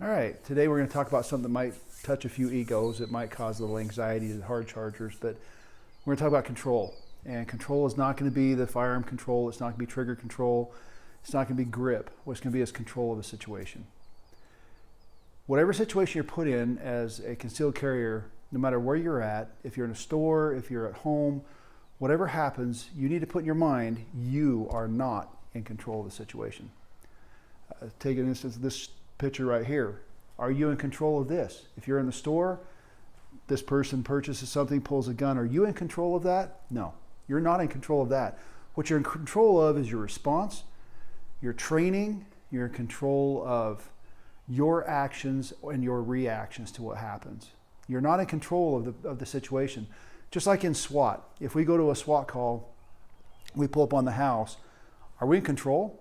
All right, today we're going to talk about something that might touch a few egos. It might cause a little anxiety to the hard chargers, but we're going to talk about control. And control is not going to be the firearm control. It's not going to be trigger control. It's not going to be grip. What it's going to be is control of the situation. Whatever situation you're put in as a concealed carrier, no matter where you're at, if you're in a store, if you're at home, whatever happens, you need to put in your mind, you are not in control of the situation. Take an instance, this picture right here. Are you in control of this? If you're in the store, this person purchases something, pulls a gun. Are you in control of that? No, you're not in control of that. What you're in control of is your response, your training, you're in control of your actions and your reactions to what happens. You're not in control of the situation. Just like in SWAT, if we go to a SWAT call, we pull up on the house, are we in control?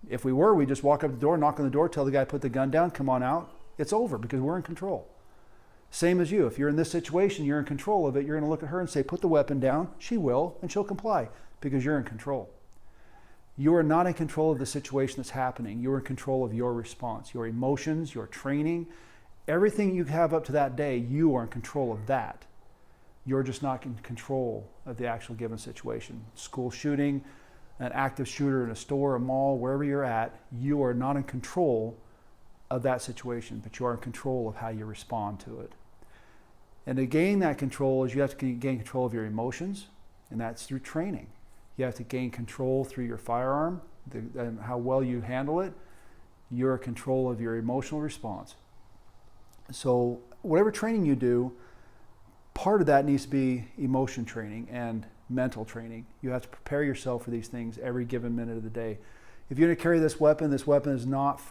If we were, we just walk up the door, knock on the door, tell the guy put the gun down, come on out. It's over because we're in control. Same as you. If you're in this situation, you're in control of it. You're going to look at her and say, put the weapon down. She will, and she'll comply because you're in control. You are not in control of the situation that's happening. You're in control of your response, your emotions, your training. Everything you have up to that day, you are in control of that. You're just not in control of the actual given situation. School shooting, an active shooter in a store, a mall, wherever you're at, you are not in control of that situation, but you are in control of how you respond to it. And to gain that control is you have to gain control of your emotions, and that's through training. You have to gain control through your firearm and how well you handle it. You're in control of your emotional response. So whatever training you do, part of that needs to be emotion training and mental training. You have to prepare yourself for these things every given minute of the day. If you're going to carry this weapon is not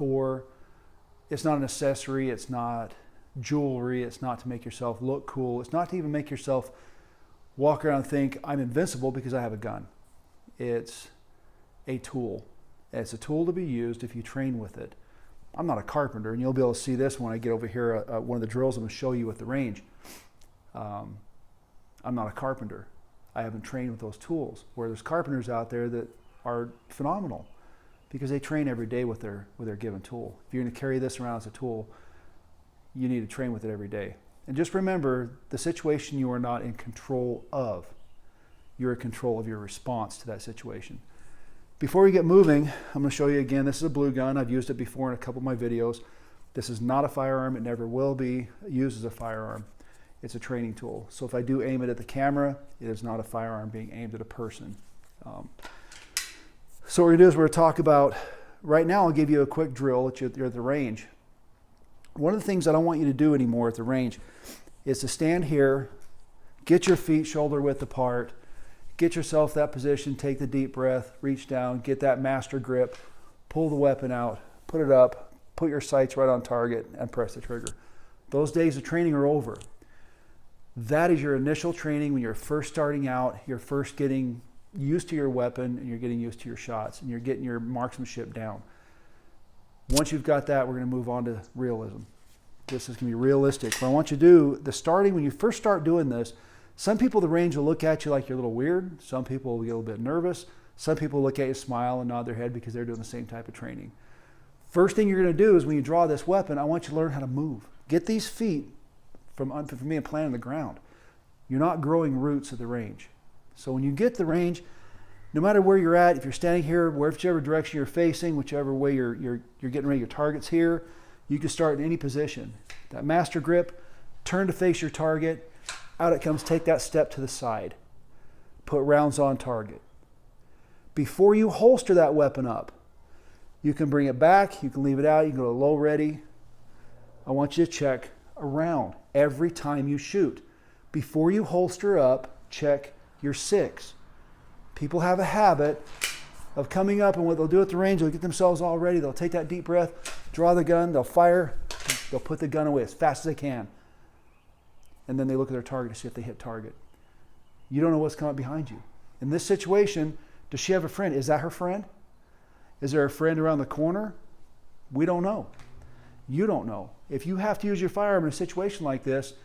it's not an accessory, it's not jewelry, it's not to make yourself look cool, it's not to even make yourself walk around and think, I'm invincible because I have a gun. It's a tool. It's a tool to be used if you train with it. I'm not a carpenter, and you'll be able to see this when I get over here, one of the drills I'm going to show you at the range. I'm not a carpenter. I haven't trained with those tools. Where there's carpenters out there that are phenomenal because they train every day with their given tool. If you're going to carry this around as a tool, you need to train with it every day. And just remember, the situation you are not in control of. You're in control of your response to that situation. Before we get moving, I'm going to show you again. This is a blue gun. I've used it before in a couple of my videos. This is not a firearm. It never will be used as a firearm. It's a training tool. So if I do aim it at the camera, it is not a firearm being aimed at a person. So what we're going to do is we're going to talk about, right now I'll give you a quick drill at the range. One of the things I don't want you to do anymore at the range is to stand here, get your feet shoulder width apart, get yourself that position, take the deep breath, reach down, get that master grip, pull the weapon out, put it up, put your sights right on target, and press the trigger. Those days of training are over. That is your initial training when you're first starting out. You're first getting used to your weapon and you're getting used to your shots and you're getting your marksmanship down. Once you've got that, we're going to move on to realism. This is going to be realistic. What I want you to do, when you first start doing this, some people at the range will look at you like you're a little weird. Some people will get a little bit nervous. Some people look at you, smile, and nod their head because they're doing the same type of training. First thing you're going to do is when you draw this weapon, I want you to learn how to move. Get these feet from being planted on the ground. You're not growing roots at the range. So when you get to the range, no matter where you're at, if you're standing here, whichever direction you're facing, whichever way you're getting ready, your target's here, you can start in any position. That master grip, turn to face your target, out it comes, take that step to the side. Put rounds on target. Before you holster that weapon up, you can bring it back, you can leave it out, you can go to low ready. I want you to check around every time you shoot. Before you holster up, check your six. People have a habit of coming up, and what they'll do at the range, they'll get themselves all ready, they'll take that deep breath, draw the gun, they'll fire, they'll put the gun away as fast as they can. And then they look at their target to see if they hit target. You don't know what's coming behind you. In this situation, does she have a friend? Is that her friend? Is there a friend around the corner? We don't know. You don't know. If you have to use your firearm in a situation like this,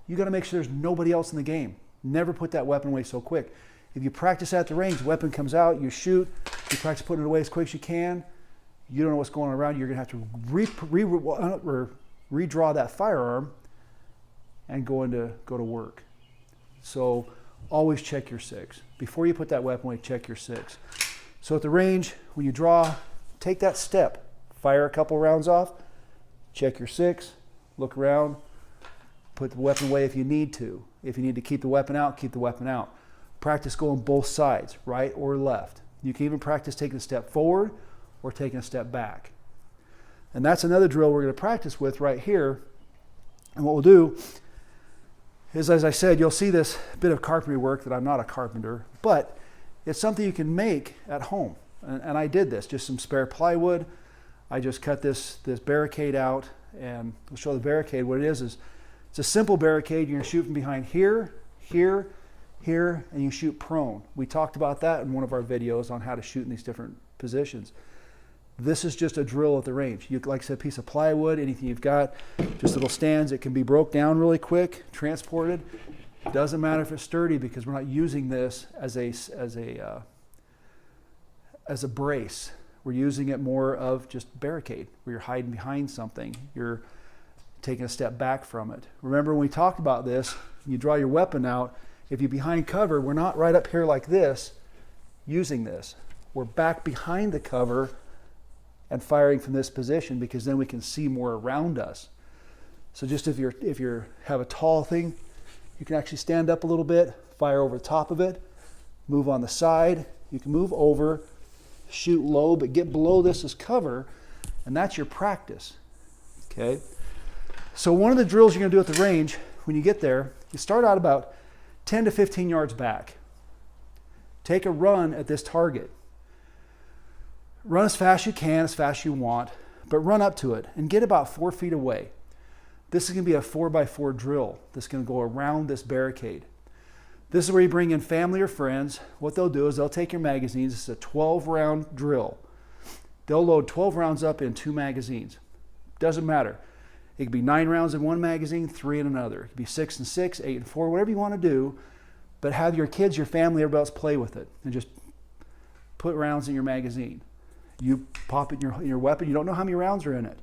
you got to make sure there's nobody else in the game. Never put that weapon away so quick. If you practice at the range, the weapon comes out, you shoot, you practice putting it away as quick as you can, you don't know what's going on around you. You're going to have to redraw that firearm and go to work. So always check your SIGs. Before you put that weapon away, check your SIGs. So at the range, when you draw, take that step. Fire a couple rounds off, check your SIGs, look around, put the weapon away if you need to. If you need to keep the weapon out, keep the weapon out. Practice going both sides, right or left. You can even practice taking a step forward or taking a step back. And that's another drill we're going to practice with right here. And what we'll do is, as I said, you'll see this bit of carpentry work that I'm not a carpenter, but it's something you can make at home. And I did this, just some spare plywood. I just cut this barricade out, and we'll show the barricade. What it is it's a simple barricade. You're going to shoot from behind here, here, here, and you shoot prone. We talked about that in one of our videos on how to shoot in these different positions. This is just a drill at the range. You, like I said, a piece of plywood, anything you've got, just little stands. It can be broke down really quick, transported. Doesn't matter if it's sturdy, because we're not using this as a brace. We're using it more of just barricade, where you're hiding behind something. You're taking a step back from it. Remember when we talked about this, you draw your weapon out. If you're behind cover, we're not right up here like this using this. We're back behind the cover and firing from this position, because then we can see more around us. So just if you have a tall thing, you can actually stand up a little bit, fire over the top of it, move on the side. You can move over, shoot low, but get below this as cover, and that's your practice. Okay. So one of the drills you're going to do at the range, when you get there, you start out about 10 to 15 yards back. Take a run at this target. Run as fast as you can, as fast as you want, but run up to it and get about 4 feet away. This is going to be a 4x4 drill. This is going to go around this barricade. This is where you bring in family or friends. What they'll do is they'll take your magazines. It's a 12-round drill. They'll load 12 rounds up in 2 magazines. Doesn't matter. It could be 9 rounds in one magazine, 3 in another. It could be 6 and 6, 8 and 4, whatever you want to do. But have your kids, your family, everybody else play with it, and just put rounds in your magazine. You pop it in your weapon. You don't know how many rounds are in it.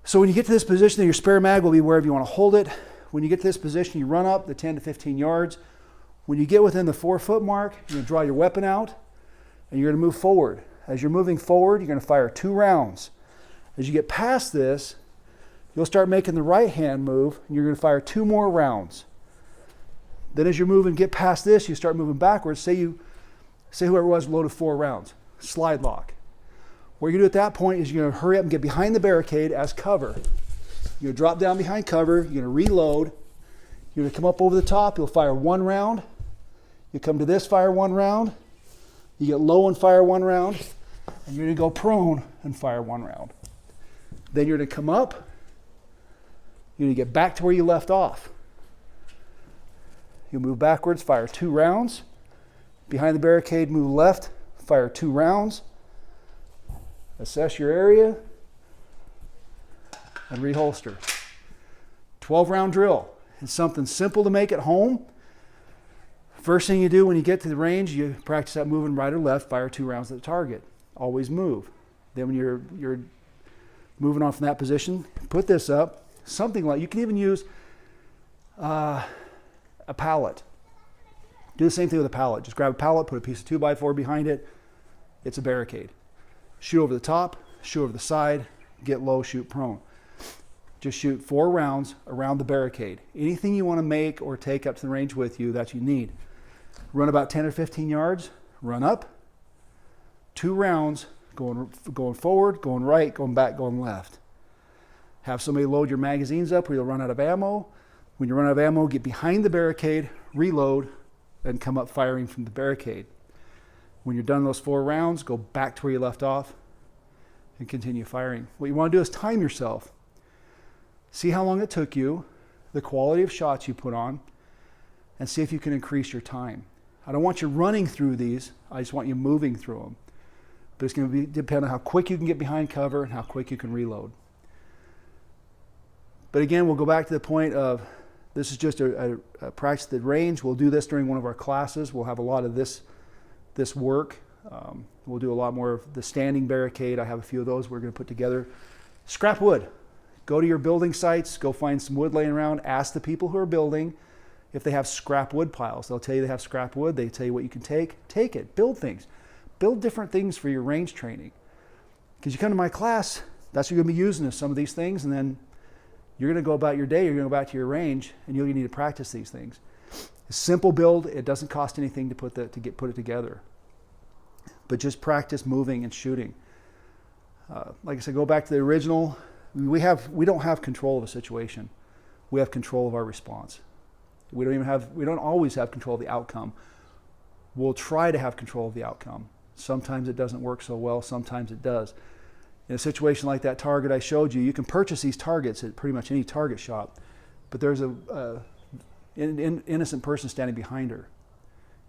So when you get to this position, your spare mag will be wherever you want to hold it. When you get to this position, you run up the 10 to 15 yards. When you get within the 4-foot mark, you're going to draw your weapon out, and you're going to move forward. As you're moving forward, you're going to fire 2 rounds. As you get past this, you'll start making the right hand move, and you're going to fire 2 more rounds. Then as you're moving, get past this, you start moving backwards. Say whoever it was loaded 4 rounds. Slide lock. What you're going to do at that point is you're going to hurry up and get behind the barricade as cover. You're going to drop down behind cover. You're going to reload. You're going to come up over the top. You'll fire 1 round. You come to this, fire 1 round. You get low and fire 1 round. And you're going to go prone and fire 1 round. Then you're going to come up. You're going to get back to where you left off. You'll move backwards, fire 2 rounds. Behind the barricade, move left, fire 2 rounds. Assess your area and reholster. 12-round drill. It's something simple to make at home. First thing you do when you get to the range, you practice that moving right or left, fire 2 rounds at the target. Always move. Then when you're moving on from that position, put this up. Something like, you can even use a pallet. Do the same thing with a pallet. Just grab a pallet, put a piece of 2x4 behind it. It's a barricade. Shoot over the top, shoot over the side, get low, shoot prone. Just shoot 4 rounds around the barricade. Anything you want to make or take up to the range with you that you need. Run about 10 or 15 yards, run up, 2 rounds, going forward, going right, going back, going left. Have somebody load your magazines up or you'll run out of ammo. When you run out of ammo, get behind the barricade, reload, and come up firing from the barricade. When you're done those 4 rounds, go back to where you left off and continue firing. What you want to do is time yourself. See how long it took you, the quality of shots you put on, and see if you can increase your time. I don't want you running through these. I just want you moving through them. But it's going to depend on how quick you can get behind cover and how quick you can reload. But again, we'll go back to the point of this is just a practice at range. We'll do this during one of our classes. We'll have a lot of this work We'll do a lot more of the standing barricade. I have a few of those we're going to put together. Scrap wood. Go to your building sites, go find some wood laying around, ask the people who are building if they have scrap wood piles. They'll tell you they have scrap wood, they tell you what you can take it, build things. Build different things for your range training. Because you come to my class, that's what you're going to be using is some of these things, and then you're going to go about your day, you're going to go back to your range, and you'll need to practice these things. A simple build, it doesn't cost anything to put it together. But just practice moving and shooting. Like I said, go back to the original. We don't have control of a situation. We have control of our response. We don't always have control of the outcome. We'll try to have control of the outcome. Sometimes it doesn't work so well, sometimes it does. In a situation like that target I showed you, you can purchase these targets at pretty much any target shop, but there's an innocent person standing behind her.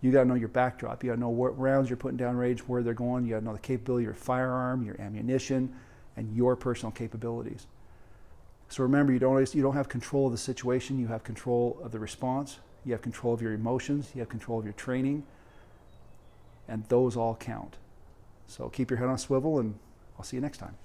You got to know your backdrop. You got to know what rounds you're putting down range, where they're going. You got to know the capability of your firearm, your ammunition, and your personal capabilities. So remember, you don't have control of the situation. You have control of the response. You have control of your emotions. You have control of your training. And those all count. So keep your head on a swivel, and I'll see you next time.